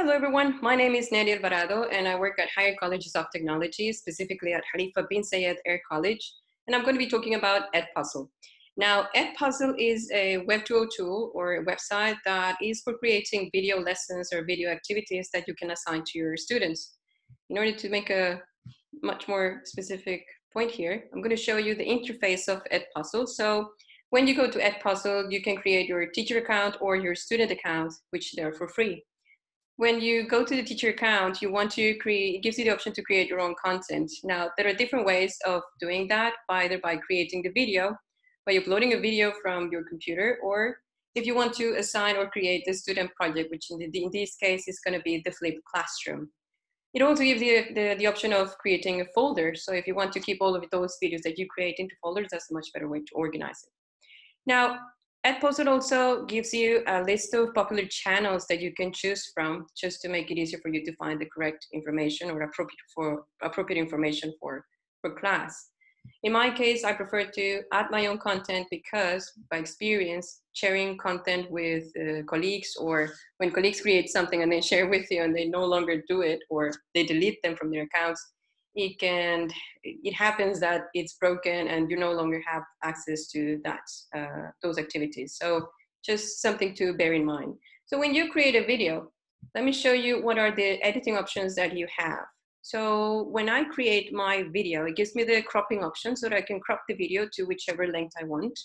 Hello, everyone. My name is Nery Alvarado, and I work at higher colleges of technology, specifically at Khalifa Bin Zayed Air College. And I'm going to be talking about EdPuzzle. Now, EdPuzzle is a web tool or a website that is for creating video lessons or video activities that you can assign to your students. In order to make a much more specific point here, I'm going to show you the interface of EdPuzzle. So when you go to EdPuzzle, you can create your teacher account or your student account, which they're for free. When you go to the teacher account, you want to create, it gives you the option to create your own content. Now, there are different ways of doing that, either by creating the video, by uploading a video from your computer, or if you want to assign or create a student project, which in this case is going to be the flipped classroom. It also gives you the option of creating a folder. So if you want to keep all of those videos that you create into folders, that's a much better way to organize it. Now, EdPuzzle also gives you a list of popular channels that you can choose from, just to make it easier for you to find the correct information or appropriate information for class. In my case, I prefer to add my own content because, by experience, sharing content with colleagues, or when colleagues create something and they share with you and they no longer do it, or they delete them from their accounts, it happens that it's broken and you no longer have access to those activities. So just something to bear in mind. So when you create a video, let me show you what are the editing options that you have. So when I create my video, it gives me the cropping option so that I can crop the video to whichever length I want.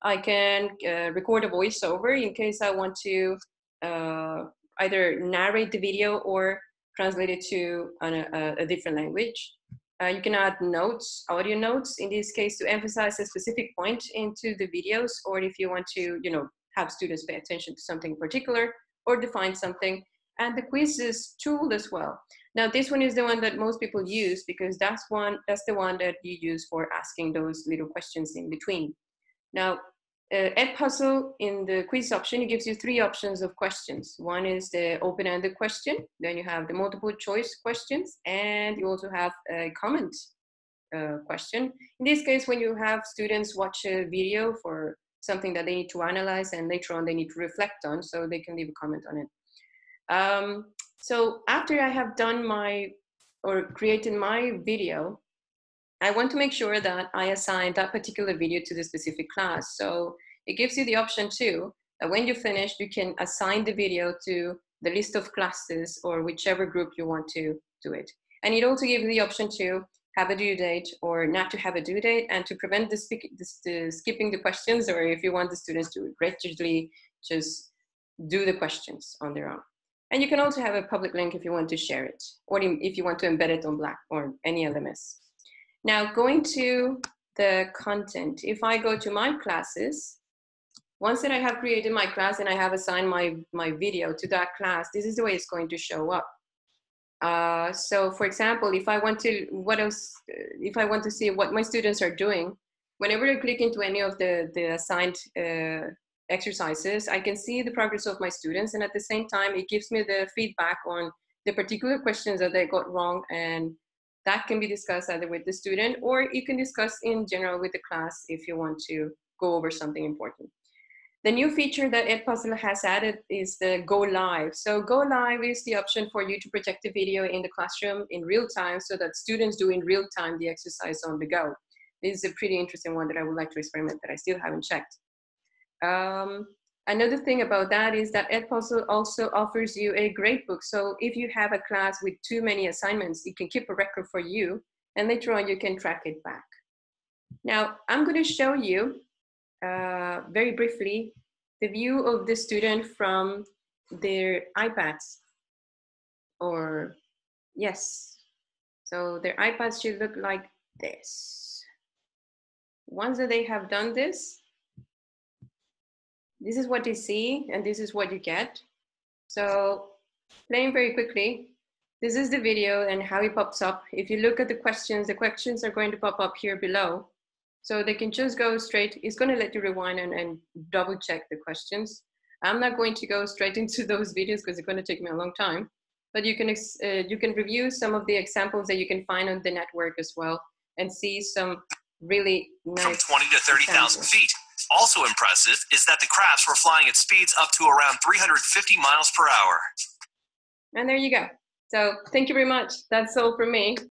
I can record a voiceover in case I want to either narrate the video or translate it to a different language. You can add notes, audio notes, in this case, to emphasize a specific point into the videos, or if you want to, have students pay attention to something particular or define something, and the quizzes tool as well. Now, this one is the one that most people use because that's the one that you use for asking those little questions in between. Now, EdPuzzle, in the quiz option, it gives you three options of questions. One is the open-ended question, then you have the multiple choice questions, and you also have a comment question. In this case, when you have students watch a video for something that they need to analyze and later on they need to reflect on, so they can leave a comment on it. So after I have done created my video, I want to make sure that I assign that particular video to the specific class. So it gives you the option too, that when you finish, you can assign the video to the list of classes or whichever group you want to do it. And it also gives you the option to have a due date or not to have a due date, and to prevent the skipping the questions, or if you want the students to gradually just do the questions on their own. And you can also have a public link if you want to share it, or if you want to embed it on Black or any LMS. Now, going to the content, if I go to my classes, once that I have created my class and I have assigned my video to that class, this is the way it's going to show up. So for example, if I want to see what my students are doing, whenever I click into any of the assigned exercises, I can see the progress of my students, and at the same time, it gives me the feedback on the particular questions that they got wrong, and that can be discussed either with the student, or you can discuss in general with the class if you want to go over something important. The new feature that EdPuzzle has added is the Go Live. So Go Live is the option for you to project the video in the classroom in real time so that students do in real time the exercise on the go. This is a pretty interesting one that I would like to experiment that I still haven't checked. Another thing about that is that EdPuzzle also offers you a gradebook. So if you have a class with too many assignments, it can keep a record for you, and later on you can track it back. Now, I'm going to show you very briefly the view of the student from their iPads. So their iPads should look like this. Once that they have done this, this is what they see, and this is what you get. So playing very quickly, this is the video and how it pops up. If you look at the questions are going to pop up here below. So they can just go straight. It's going to let you rewind and double check the questions. I'm not going to go straight into those videos because it's going to take me a long time. But you can review some of the examples that you can find on the network as well, and see some really nice from 20 to 30,000 feet. Also impressive is that the crafts were flying at speeds up to around 350 miles per hour. And there you go. So thank you very much. That's all for me.